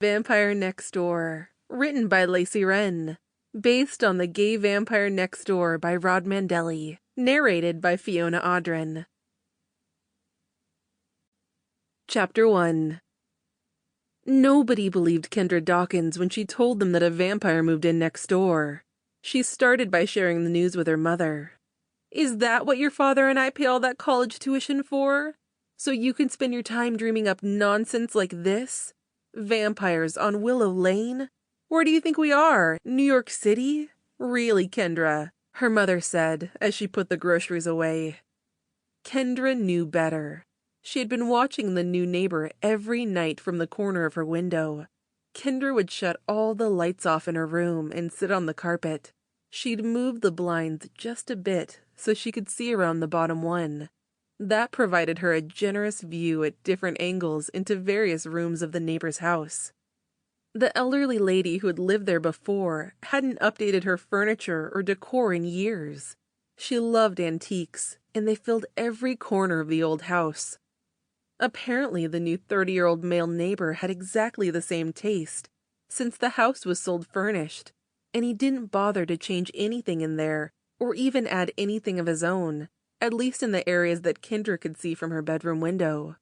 Vampire Next Door, written by Lacy Wren, based on The Gay Vampire Next Door by Rod Mandelli, narrated by Fiona Audron. Chapter 1. Nobody believed Kendra Dawkins when she told them that a vampire moved in next door. She started by sharing the news with her mother. "Is that what your father and I pay all that college tuition for? So you can spend your time dreaming up nonsense like this? Vampires on Willow Lane? Where do you think we are? New York City? Really, Kendra," her mother said as she put the groceries away. Kendra knew better. She had been watching the new neighbor every night from the corner of her window. Kendra would shut all the lights off in her room and sit on the carpet. She'd move the blinds just a bit so she could see around the bottom one. That provided her a generous view at different angles into various rooms of the neighbor's house. The elderly lady who had lived there before hadn't updated her furniture or decor in years. She loved antiques, and they filled every corner of the old house. Apparently, the new 30-year-old male neighbor had exactly the same taste, since the house was sold furnished, and he didn't bother to change anything in there or even add anything of his own, at least in the areas that Kendra could see from her bedroom window.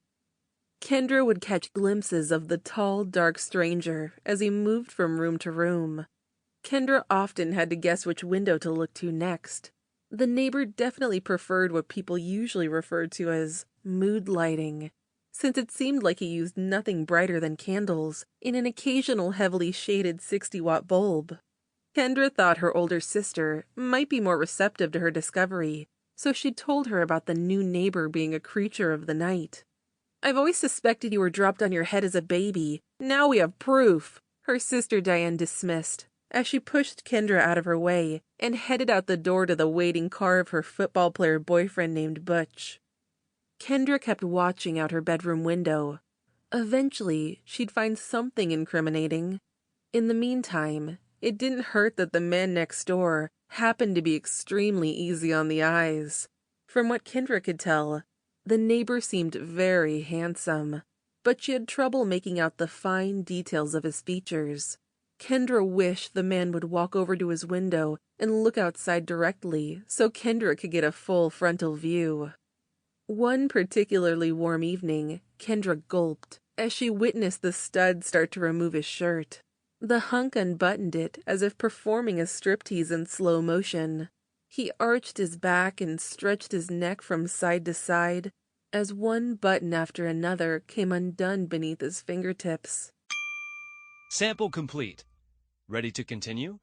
Kendra would catch glimpses of the tall, dark stranger as he moved from room to room. Kendra often had to guess which window to look to next. The neighbor definitely preferred what people usually referred to as mood lighting, since it seemed like he used nothing brighter than candles and an occasional heavily shaded 60-watt bulb. Kendra thought her older sister might be more receptive to her discovery, so she told her about the new neighbor being a creature of the night. "I've always suspected you were dropped on your head as a baby. Now we have proof," her sister Diane dismissed, as she pushed Kendra out of her way and headed out the door to the waiting car of her football player boyfriend named Butch. Kendra kept watching out her bedroom window. Eventually, she'd find something incriminating. In the meantime, it didn't hurt that the man next door happened to be extremely easy on the eyes. From what Kendra could tell, the neighbor seemed very handsome, but she had trouble making out the fine details of his features. Kendra wished the man would walk over to his window and look outside directly so Kendra could get a full frontal view. One particularly warm evening, Kendra gulped as she witnessed the stud start to remove his shirt. The hunk unbuttoned it as if performing a striptease in slow motion. He arched his back and stretched his neck from side to side as one button after another came undone beneath his fingertips. Sample complete. Ready to continue?